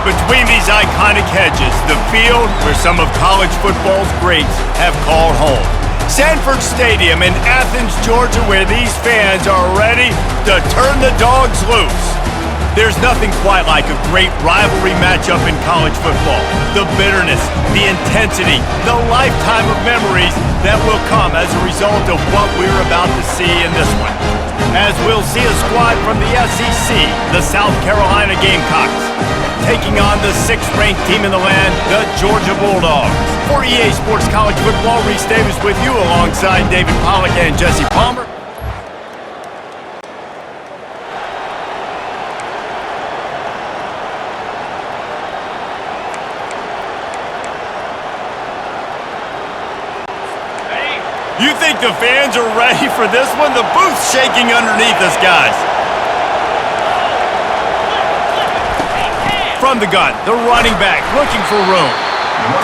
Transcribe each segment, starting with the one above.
Between these iconic hedges, the field where some of college football's greats have called home. Sanford Stadium in Athens, Georgia, where these fans are ready to turn the dogs loose. There's nothing quite like a great rivalry matchup in college football. The bitterness, the intensity, the lifetime of memories that will come as a result of what we're about to see in this one. As we'll see a squad from the SEC, the South Carolina Gamecocks, taking on the 6th-ranked team in the land, the Georgia Bulldogs. For EA Sports College Football, Reese Davis with you alongside David Pollack and Jesse Palmer. You think the fans are ready for this one? The booth's shaking underneath us, guys. From the gun, the running back looking for room.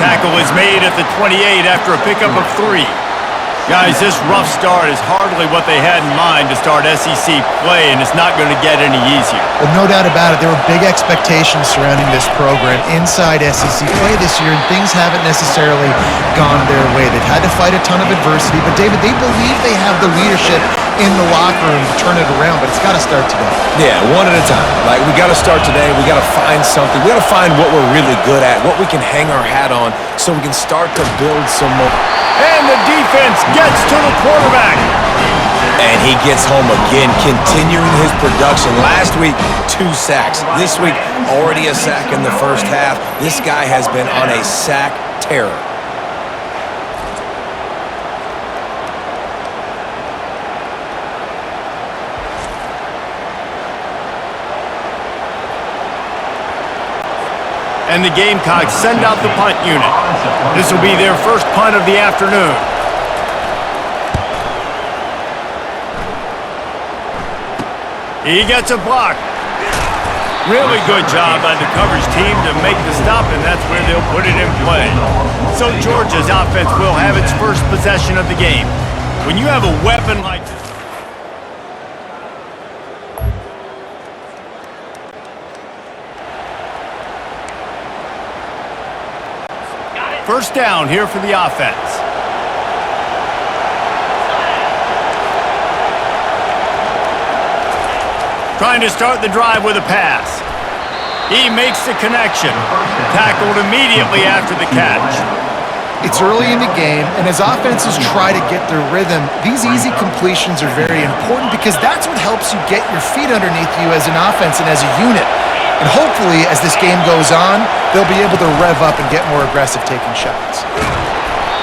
Tackle is made at the 28 after a pickup of 3. Guys, this rough start is hardly what they had in mind to start SEC play, and it's not going to get any easier. Well, no doubt about it. There were big expectations surrounding this program inside SEC play this year, and things haven't necessarily gone their way. They've had to fight a ton of adversity, but David, they believe they have the leadership in the locker room to turn it around, but it's got to start today. Yeah, one at a time. Like, we got to start today. We got to find something. We got to find what we're really good at, what we can hang our hat on, so we can start to build some more. And the defense gets to the quarterback. And he gets home again, continuing his production. Last week, 2 sacks. This week, already a sack in the first half. This guy has been on a sack terror. And the Gamecocks send out the punt unit. This will be their first punt of the afternoon. He gets a block. Really good job by the coverage team to make the stop, and that's where they'll put it in play. So Georgia's offense will have its first possession of the game. When you have a weapon like this, first down here for the offense. Trying to start the drive with a pass. He makes the connection. Tackled immediately after the catch. It's early in the game, and as offenses try to get their rhythm, these easy completions are very important because that's what helps you get your feet underneath you as an offense and as a unit. And hopefully, as this game goes on, they'll be able to rev up and get more aggressive taking shots.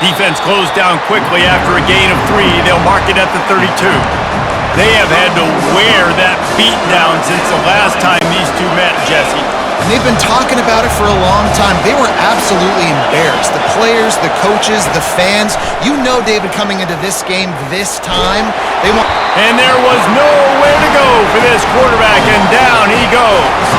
Defense closed down quickly after a gain of 3. They'll mark it at the 32. They have had to wear that beat down since the last time these two met, Jesse. And they've been talking about it for a long time. They were absolutely embarrassed. The players, the coaches, the fans. You know, David, coming into this game this time, they want... And there was nowhere to go for this quarterback, and down he goes.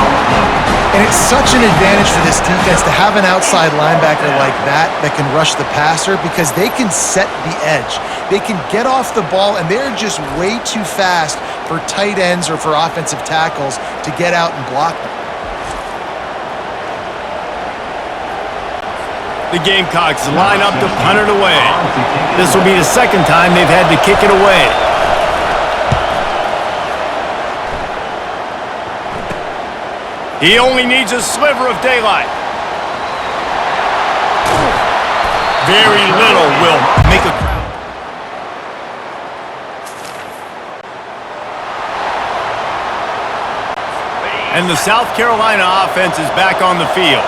And it's such an advantage for this defense to have an outside linebacker like that can rush the passer because they can set the edge. They can get off the ball, and they're just way too fast for tight ends or for offensive tackles to get out and block them. The Gamecocks line up to punt it away. This will be the second time they've had to kick it away. He only needs a sliver of daylight. Very little will make a... And the South Carolina offense is back on the field.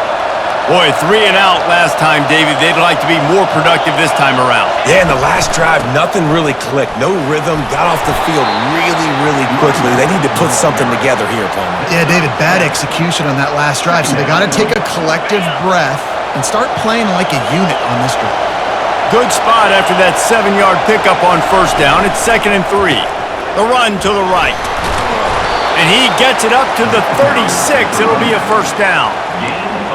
Boy, 3 and out last time, David. They'd like to be more productive this time around. Yeah, in the last drive, nothing really clicked. No rhythm, got off the field really quickly. They need to put something together here, Palmer. Yeah, David, bad execution on that last drive, so they got to take a collective breath and start playing like a unit on this drive. Good spot after that 7-yard pickup on first down. It's 2nd and 3. The run to the right. And he gets it up to the 36. It'll be a first down.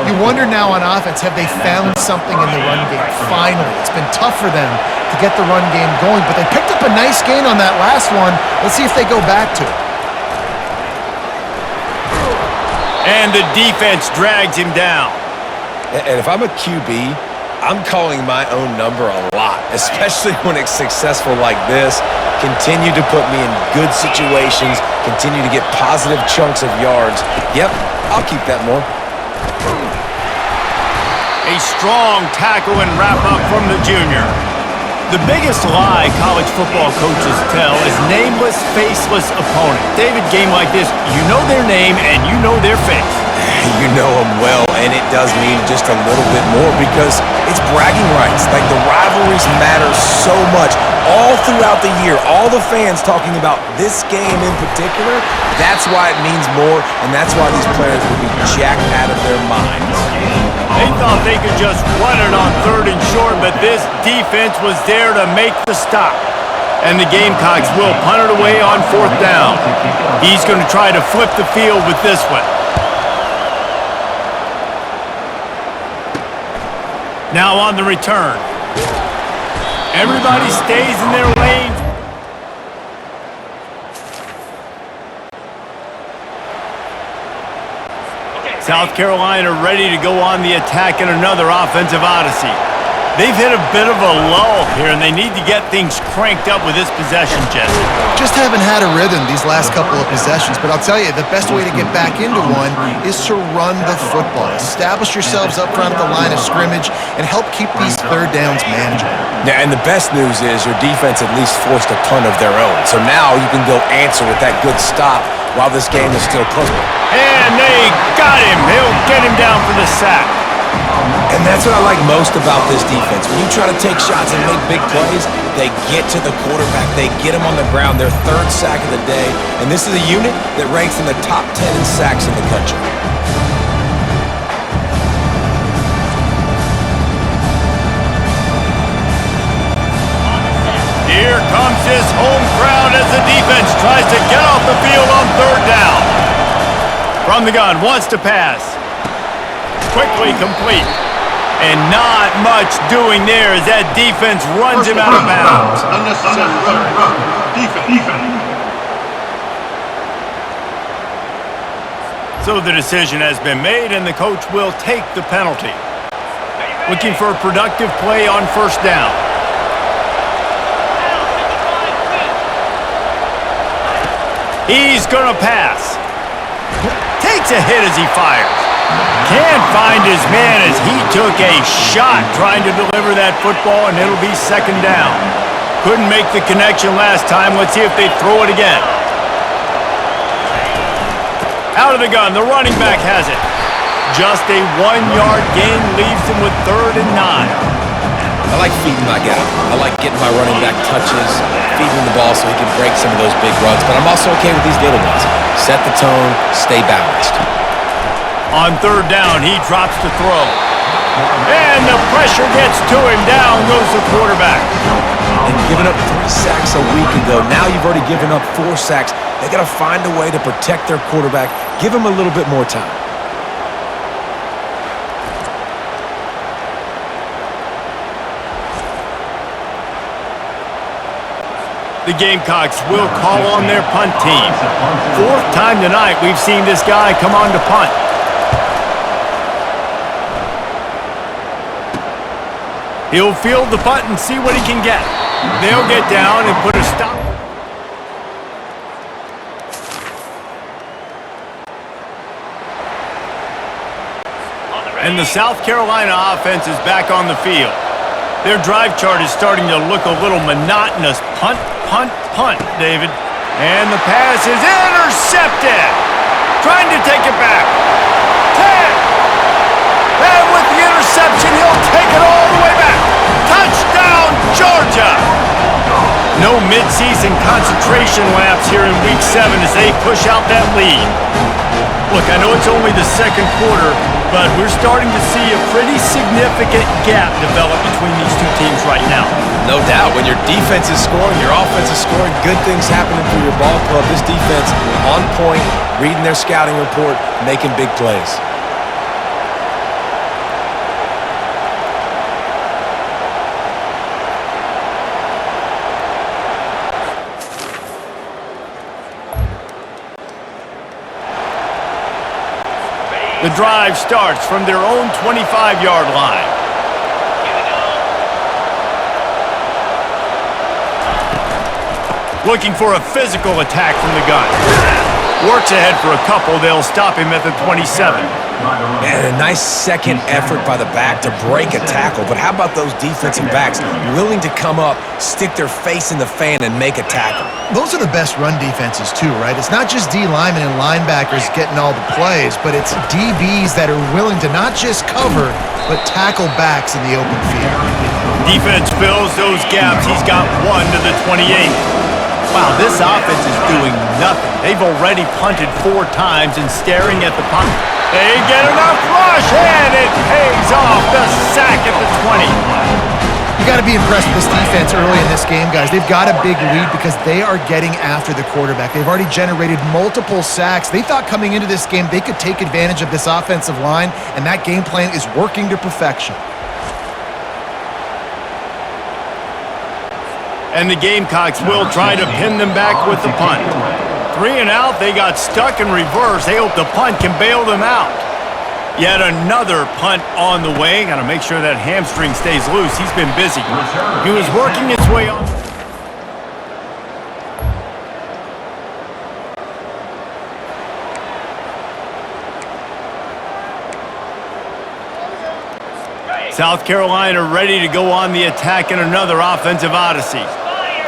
You wonder now on offense, have they found something in the run game? Finally, it's been tough for them to get the run game going, but they picked up a nice gain on that last one. Let's see if they go back to it. And the defense drags him down. And if I'm a QB, I'm calling my own number a lot, especially when it's successful like this. Continue to put me in good situations, continue to get positive chunks of yards. Yep, I'll keep that more. A strong tackle and wrap-up from the junior. The biggest lie college football coaches tell is nameless, faceless opponent. David, game like this, you know their name and you know their face. You know them well, and it does mean just a little bit more because it's bragging rights. Like, the rivalries matter so much all throughout the year. All the fans talking about this game in particular, that's why it means more, and that's why these players will be jacked out of their minds. They thought they could just run it on 3rd and short, but this defense was there to make the stop. And the Gamecocks will punt it away on 4th down. He's going to try to flip the field with this one. Now on the return. Everybody stays in their lane. South Carolina ready to go on the attack in another offensive odyssey. They've hit a bit of a lull here, and they need to get things cranked up with this possession, Jesse. Just haven't had a rhythm these last couple of possessions, but I'll tell you, the best way to get back into one is to run the football. Establish yourselves up front at the line of scrimmage and help keep these 3rd downs manageable. Yeah, and the best news is your defense at least forced a punt of their own. So now you can go answer with that good stop while this game is still close. And they got him. He'll get him down for the sack. And that's what I like most about this defense. When you try to take shots and make big plays, they get to the quarterback. They get him on the ground. Their 3rd sack of the day. And this is a unit that ranks in the top 10 in sacks in the country. Here comes his home crowd as the defense tries to get off the field on 3rd down. From the gun, wants to pass. Quickly complete. And not much doing there as that defense runs him out of bounds. So the decision has been made, and the coach will take the penalty. Looking for a productive play on 1st down. He's going to pass. Takes a hit as he fires. Can't find his man as he took a shot trying to deliver that football, and it'll be 2nd down. Couldn't make the connection last time. Let's see if they throw it again. Out of the gun, the running back has it. Just a 1-yard gain leaves him with 3rd and 9. I like feeding my guy. I like getting my running back touches, feeding him the ball so he can break some of those big runs, but I'm also okay with these little ones. Set the tone, stay balanced. On 3rd down, he drops to throw. And the pressure gets to him. Down goes the quarterback. And giving up 3 sacks a week ago, now you've already given up 4 sacks. They got to find a way to protect their quarterback. Give him a little bit more time. The Gamecocks will call on their punt team. 4th time tonight we've seen this guy come on to punt. He'll field the punt and see what he can get. They'll get down and put a stop. And the South Carolina offense is back on the field. Their drive chart is starting to look a little monotonous. Punt, punt, punt, David. And the pass is intercepted. Trying to take it back. 10. And with the interception, he'll take it all the way back. Touchdown, Georgia. No midseason concentration laps here in Week 7 as they push out that lead. Look, I know it's only the 2nd quarter, but we're starting to see a pretty significant gap develop between these two teams right now. No doubt. When your defense is scoring, your offense is scoring, good things happening for your ball club. This defense on point, reading their scouting report, making big plays. The drive starts from their own 25-yard line. Looking for a physical attack from the gun. Works ahead for a couple. They'll stop him at the 27. And a nice second effort by the back to break a tackle. But how about those defensive backs willing to come up, stick their face in the fan, and make a tackle? Those are the best run defenses too, right? It's not just D linemen and linebackers getting all the plays, but it's DBs that are willing to not just cover, but tackle backs in the open field. Defense fills those gaps. He's got one to the 28. Wow, this offense is doing nothing. They've already punted 4 times and staring at the punt. They get enough rush, and it pays off. The sack at the 20. You got to be impressed with this defense early in this game, guys. They've got a big lead because they are getting after the quarterback. They've already generated multiple sacks. They thought coming into this game they could take advantage of this offensive line, and that game plan is working to perfection. And the Gamecocks will try to pin them back with the punt. 3 and out, they got stuck in reverse. They hope the punt can bail them out. Yet another punt on the way. Got to make sure that hamstring stays loose. He's been busy. He was working his way on. South Carolina ready to go on the attack in another offensive odyssey.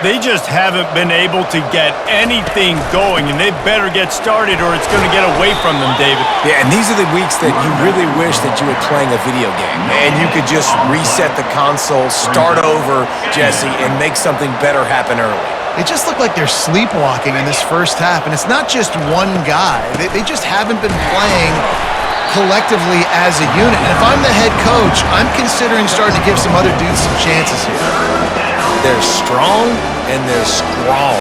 They just haven't been able to get anything going, and they better get started or it's going to get away from them, David. Yeah, and these are the weeks that you really wish that you were playing a video game, and you could just reset the console, start over, Jesse, and make something better happen early. They just look like they're sleepwalking in this first half, and it's not just one guy. They just haven't been playing collectively as a unit. And if I'm the head coach, I'm considering starting to give some other dudes some chances here. They're strong and they're strong.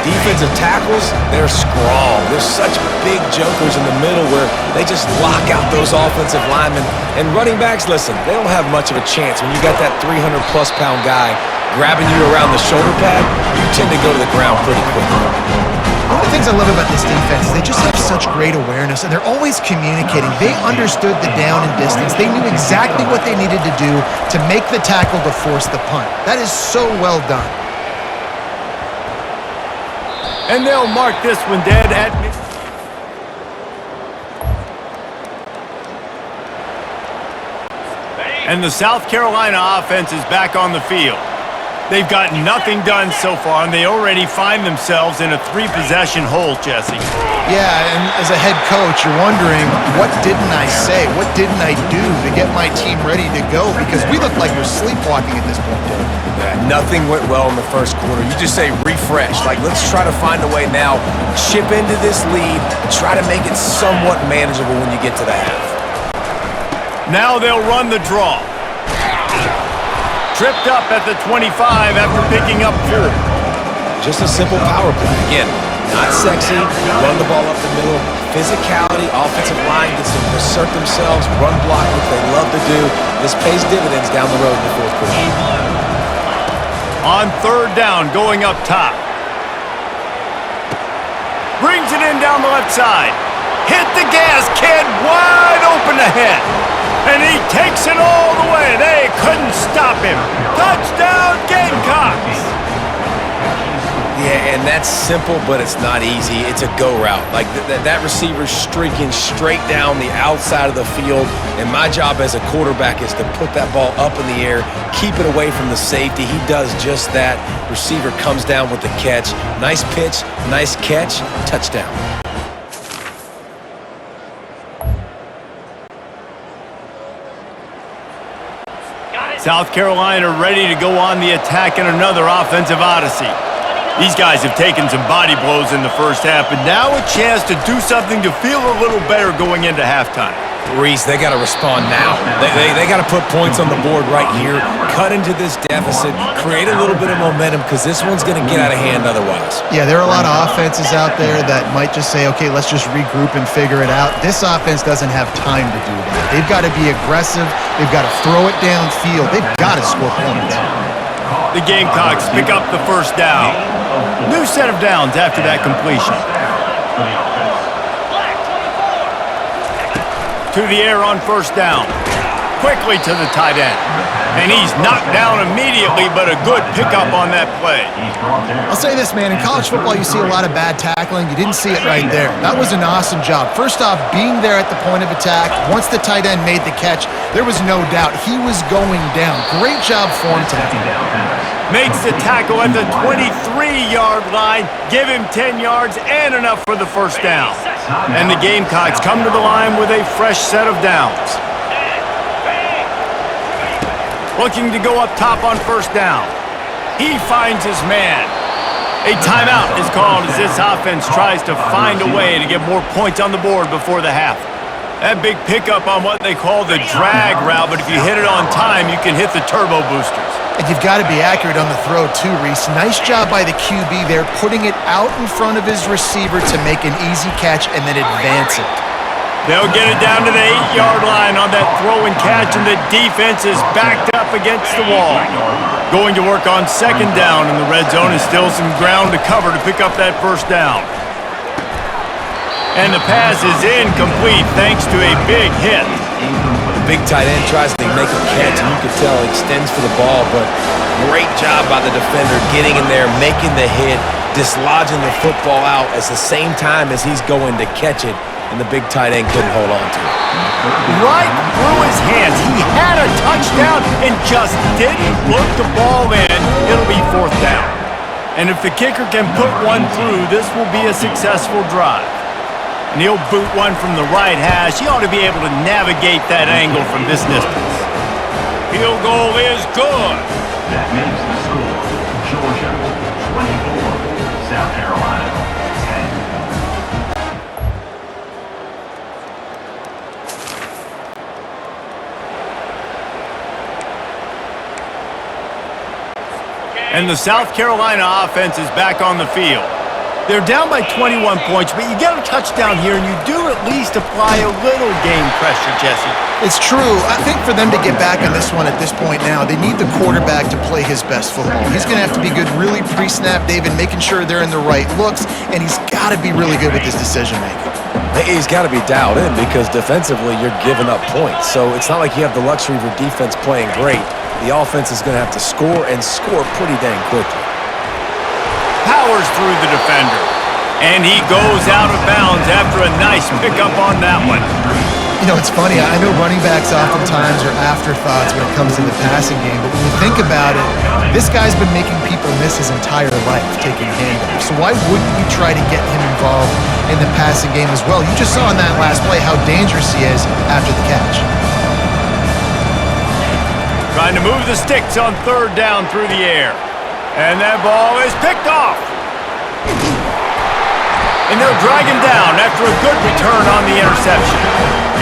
Defensive tackles, they're strong. There's such big jokers in the middle where they just lock out those offensive linemen. And running backs, listen, they don't have much of a chance. When you got that 300-plus pound guy grabbing you around the shoulder pad, you tend to go to the ground pretty quickly. One of the things I love about this defense is they just have such great awareness, and they're always communicating. They understood the down and distance. They knew exactly what they needed to do to make the tackle to force the punt. That is so well done. And they'll mark this one dead at mid. And the South Carolina offense is back on the field. They've got nothing done so far, and they already find themselves in a 3-possession hole, Jesse. Yeah, and as a head coach, you're wondering, what didn't I say? What didn't I do to get my team ready to go? Because we look like we're sleepwalking at this point, Dave. Yeah, nothing went well in the first quarter. You just say refresh. Like, let's try to find a way now, chip into this lead, try to make it somewhat manageable when you get to the half. Now they'll run the draw. Tripped up at the 25 after picking up 4. Just a simple power play. Again, not sexy, run the ball up the middle, physicality, offensive line gets to assert themselves, run block, which they love to do. This pays dividends down the road in the fourth quarter. On 3rd down, going up top. Brings it in down the left side. Hit the gas, kid, wide open ahead. And he takes it all the way. They couldn't stop him. Touchdown, Gamecocks! Yeah, and that's simple, but it's not easy. It's a go route. Like that receiver's streaking straight down the outside of the field, and my job as a quarterback is to put that ball up in the air, keep it away from the safety. He does just that. Receiver comes down with the catch. Nice pitch, nice catch, touchdown. South Carolina ready to go on the attack in another offensive odyssey. These guys have taken some body blows in the first half, but now a chance to do something to feel a little better going into halftime. Reese, they got to respond now. They got to put points on the board right here, cut into this deficit, create a little bit of momentum because this one's going to get out of hand otherwise. Yeah, there are a lot of offenses out there that might just say, okay, let's just regroup and figure it out. This offense doesn't have time to do that. They've got to be aggressive. They've got to throw it downfield. They've got to score points. The Gamecocks pick up the 1st down. New set of downs after that completion. To the air on first down. Quickly to the tight end. And he's knocked down immediately, but a good pickup on that play. I'll say this, man. In college football, you see a lot of bad tackling. You didn't see it right there. That was an awesome job. First off, being there at the point of attack. Once the tight end made the catch, there was no doubt he was going down. Great job for him today. Makes the tackle at the 23-yard line. Give him 10 yards and enough for the first down. And the Gamecocks come to the line with a fresh set of downs. Looking to go up top on first down. He finds his man. A timeout is called as this offense tries to find a way to get more points on the board before the half. That big pickup on what they call the drag route, but if you hit it on time, you can hit the turbo boosters. And you've got to be accurate on the throw too, Reese. Nice job by the QB there, putting it out in front of his receiver to make an easy catch and then advance it. They'll get it down to the 8-yard line on that throw and catch, and the defense is backed up against the wall. Going to work on second down in the red zone, and still some ground to cover to pick up that first down. And the pass is incomplete thanks to a big hit. The big tight end tries to make a catch, and you can tell he extends for the ball, but great job by the defender getting in there, making the hit, dislodging the football out at the same time as he's going to catch it. And the big tight end couldn't hold on to it. Right through his hands. He had a touchdown and just didn't look the ball in. It'll be fourth down. And if the kicker can put one through, this will be a successful drive. And he'll boot one from the right hash. He ought to be able to navigate that angle from this distance. Field goal is good. That makes the score Georgia 24, South Carolina 10. And the South Carolina offense is back on the field. They're down by 21 points, but you get a touchdown here, and you do at least apply a little game pressure, Jesse. It's true. I think for them to get back on this one at this point now, they need the quarterback to play his best football. He's going to have to be good really pre-snap, David, making sure they're in the right looks, and he's got to be really good with his decision-making. He's got to be dialed in because defensively you're giving up points. So it's not like you have the luxury of your defense playing great. The offense is going to have to score and score pretty dang quickly. Powers through the defender. And he goes out of bounds after a nice pickup on that one. You know, it's funny. I know running backs oftentimes are afterthoughts when it comes to the passing game, but when you think about it, this guy's been making people miss his entire life taking handoffs. So why wouldn't you try to get him involved in the passing game as well? You just saw in that last play how dangerous he is after the catch. Trying to move the sticks on third down through the air. And that ball is picked off. And they'll drag him down after a good return on the interception.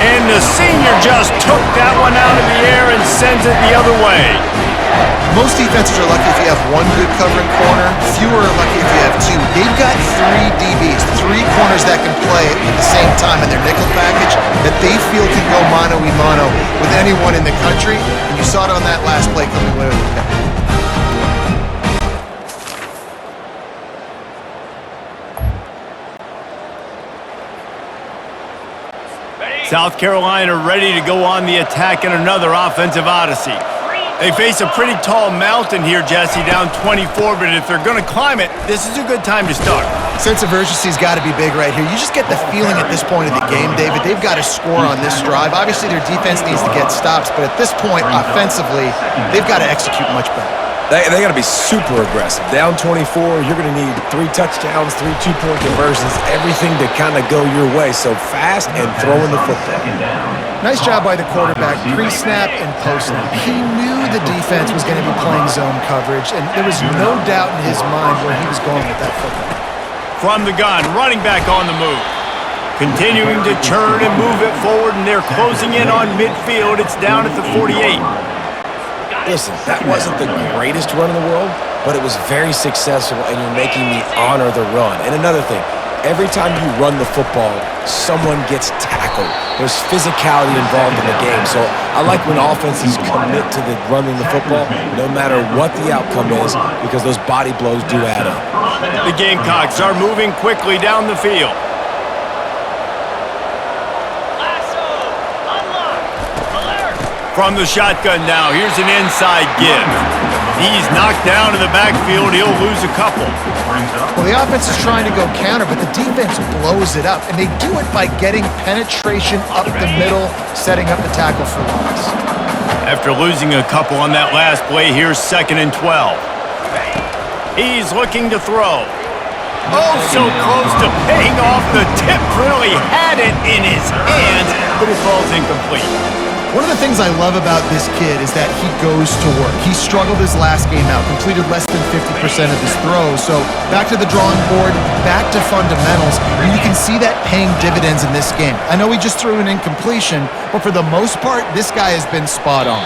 And the senior just took that one out of the air and sends it the other way. Most defenses are lucky if you have one good covering corner. Fewer are lucky if you have two. They've got three DBs, three corners that can play at the same time in their nickel package that they feel can go mano-a-mano with anyone in the country. And you saw it on that last play coming away with the pick. South Carolina ready to go on the attack in another offensive odyssey. They face a pretty tall mountain here, Jesse, down 24, but if they're going to climb it, this is a good time to start. Sense of urgency's got to be big right here. You just get the feeling at this point of the game, David, they've got to score on this drive. Obviously, their defense needs to get stops, but at this point, offensively, they've got to execute much better. They got to be super aggressive. Down 24, you're going to need 3 touchdowns, 3 two-point conversions, everything to kind of go your way. So fast and throwing the football. Nice job by the quarterback, pre-snap and post-snap. He knew the defense was going to be playing zone coverage, and there was no doubt in his mind where he was going with that football. From the gun, running back on the move. Continuing to churn and move it forward, and they're closing in on midfield. It's down at the 48. Listen, that wasn't the greatest run in the world, but it was very successful, and you're making me honor the run. And another thing, every time you run the football, someone gets tackled. There's physicality involved in the game. So I like when offenses commit to the running the football, no matter what the outcome is, because those body blows do add up. The Gamecocks are moving quickly down the field. From the shotgun now, here's an inside give. He's knocked down in the backfield. He'll lose a couple. Well, the offense is trying to go counter, but the defense blows it up, and they do it by getting penetration up the middle, setting up the tackle for loss. After losing a couple on that last play, here's 2nd and 12. He's looking to throw. Oh, so close to paying off. The tip really had it in his hands, but it falls incomplete. One of the things I love about this kid is that he goes to work. He struggled his last game out, completed less than 50% of his throws. So back to the drawing board, back to fundamentals, and you can see that paying dividends in this game. I know he just threw an incompletion, but for the most part, this guy has been spot on.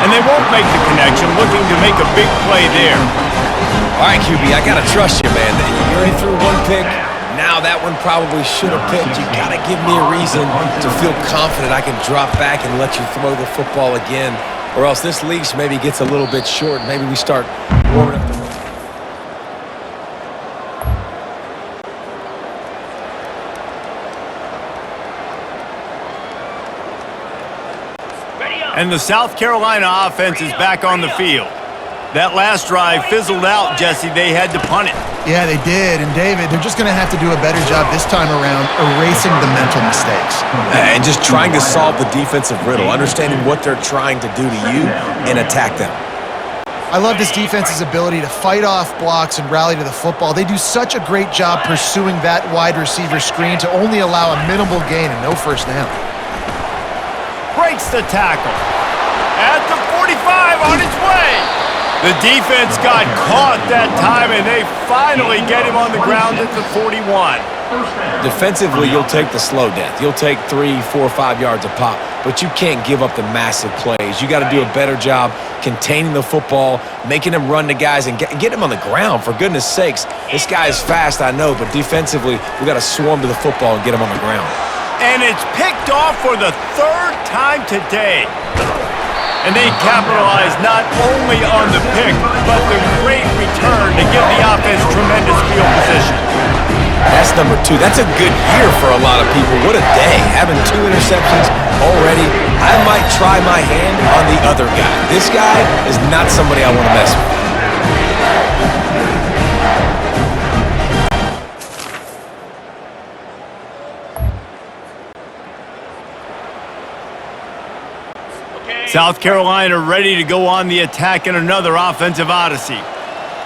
And they won't make the connection, looking to make a big play there. All right, QB, I got to trust you, man. You already threw one pick. Now that one probably should have picked. You got to give me a reason to feel confident I can drop back and let you throw the football again, or else this leash maybe gets a little bit short. Maybe we start warming up the And the South Carolina offense is back on the field. That last drive fizzled out, Jesse. They had to punt it. Yeah, they did. And David, they're just going to have to do a better job this time around erasing the mental mistakes. and just trying to solve the defensive riddle, understanding what they're trying to do to you and attack them. I love this defense's ability to fight off blocks and rally to the football. They do such a great job pursuing that wide receiver screen to only allow a minimal gain and no first down. Breaks the tackle. At the 45, on its way. The defense got caught that time, and they finally get him on the ground at the 41. Defensively, you'll take the slow death. You'll take 3, 4, 5 yards a pop, but you can't give up the massive plays. You got to do a better job containing the football, making him run to guys, and get him on the ground. For goodness sakes, this guy is fast, I know, but defensively, we got to swarm to the football and get him on the ground. And it's picked off for the 3rd time today. And they capitalized not only on the pick, but the great return to give the offense tremendous field position. That's number 2. That's a good year for a lot of people. What a day. Having 2 interceptions already. I might try my hand on the other guy. This guy is not somebody I want to mess with. South Carolina ready to go on the attack in another offensive odyssey.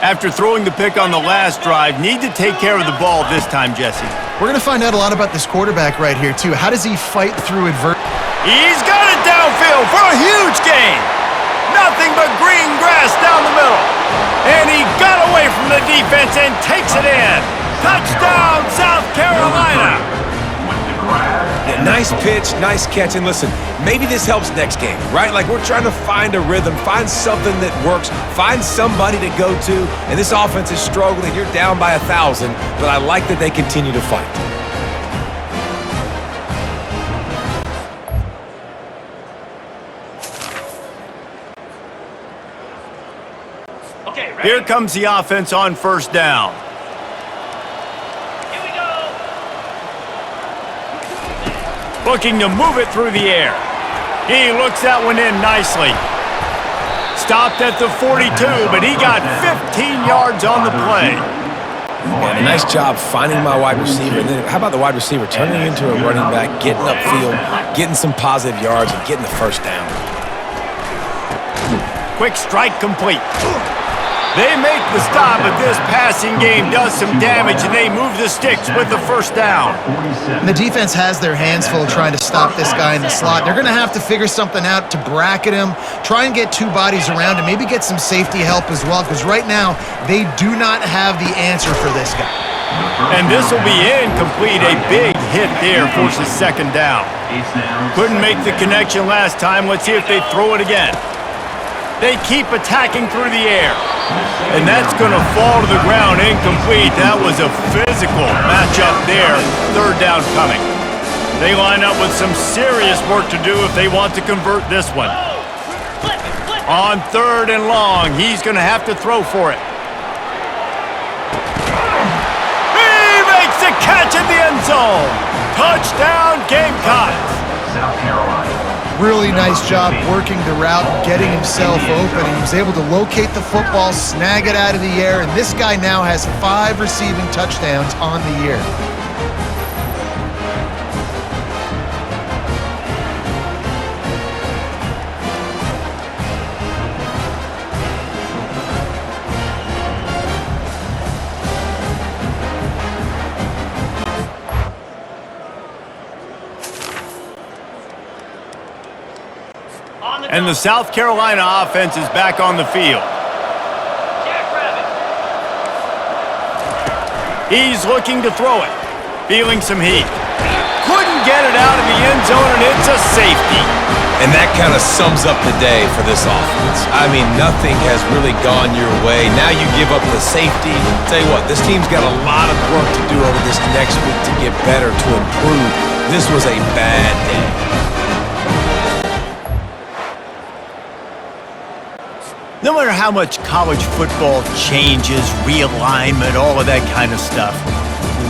After throwing the pick on the last drive, need to take care of the ball this time, Jesse. We're going to find out a lot about this quarterback right here, too. How does he fight through adversity? He's got it downfield for a huge gain. Nothing but green grass down the middle. And he got away from the defense and takes it in. Touchdown, South Carolina. Yeah, nice pitch, nice catch, and listen, maybe this helps next game, right? Like we're trying to find a rhythm, find something that works, find somebody to go to, and this offense is struggling. You're down by 1,000, but I like that they continue to fight. Here comes the offense on first down. Looking to move it through the air. He looks that one in nicely. Stopped at the 42, but he got 15 yards on the play. Yeah, nice job finding my wide receiver. And then how about the wide receiver turning into a running back, getting upfield, getting some positive yards, and getting the first down. Quick strike complete. They make the stop, but this passing game does some damage, and they move the sticks with the first down. And the defense has their hands full trying to stop this guy in the slot. They're going to have to figure something out to bracket him, try and get 2 bodies around him, maybe get some safety help as well, because right now they do not have the answer for this guy. And this will be incomplete. A big hit there forces second down. Couldn't make the connection last time. Let's see if they throw it again. They keep attacking through the air. And that's going to fall to the ground incomplete. That was a physical matchup there. 3rd down coming. They line up with some serious work to do if they want to convert this one. On 3rd and long, he's going to have to throw for it. He makes the catch in the end zone. Touchdown, Gamecocks. South Carolina. Really nice job working the route, getting himself open. He was able to locate the football, snag it out of the air, and this guy now has 5 receiving touchdowns on the year. And the South Carolina offense is back on the field. He's looking to throw it. Feeling some heat. Couldn't get it out of the end zone, and it's a safety. And that kind of sums up the day for this offense. I mean, nothing has really gone your way. Now you give up the safety. Tell you what, this team's got a lot of work to do over this next week to get better, to improve. This was a bad day. No matter how much college football changes, realignment, all of that kind of stuff,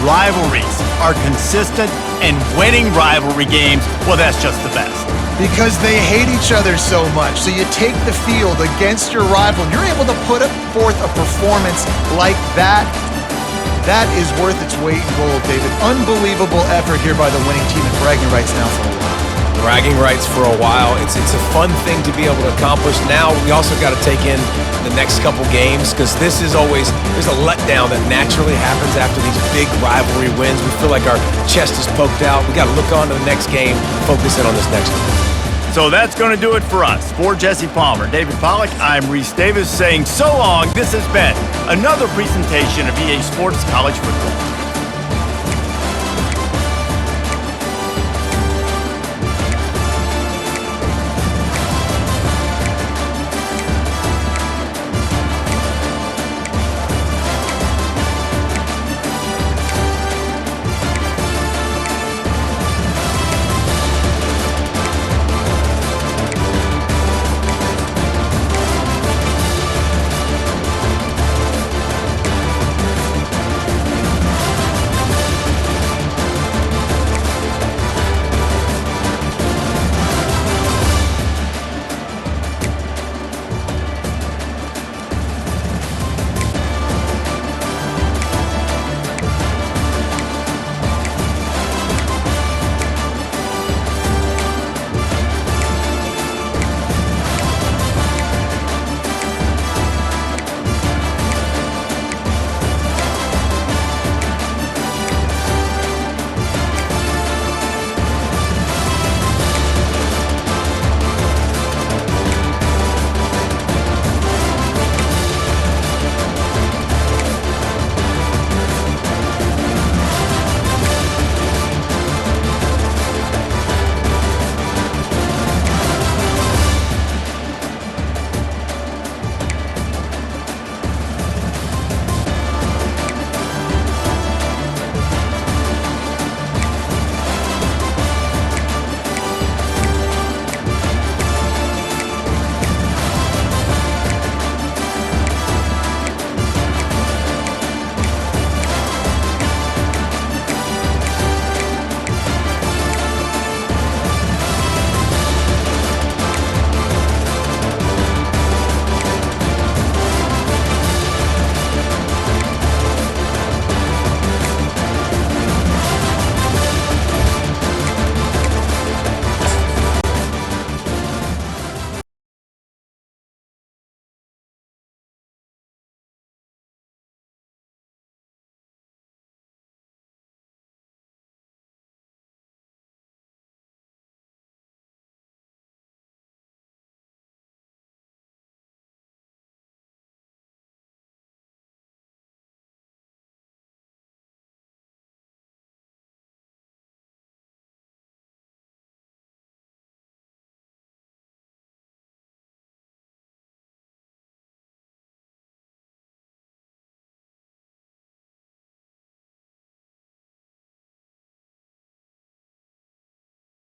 rivalries are consistent, and winning rivalry games, well, that's just the best. Because they hate each other so much. So you take the field against your rival, and you're able to put forth a performance like that. That is worth its weight in gold, David. Unbelievable effort here by the winning team, and bragging rights now for a while. Bragging rights for a while. It's a fun thing to be able to accomplish. Now we also got to take in the next couple games, because this is always, there's a letdown that naturally happens after these big rivalry wins. We feel like our chest is poked out. We got to look on to the next game, focus in on this next one. So that's going to do it for us. For Jesse Palmer, David Pollack, I'm Reese Davis saying so long. This has been another presentation of EA Sports College Football.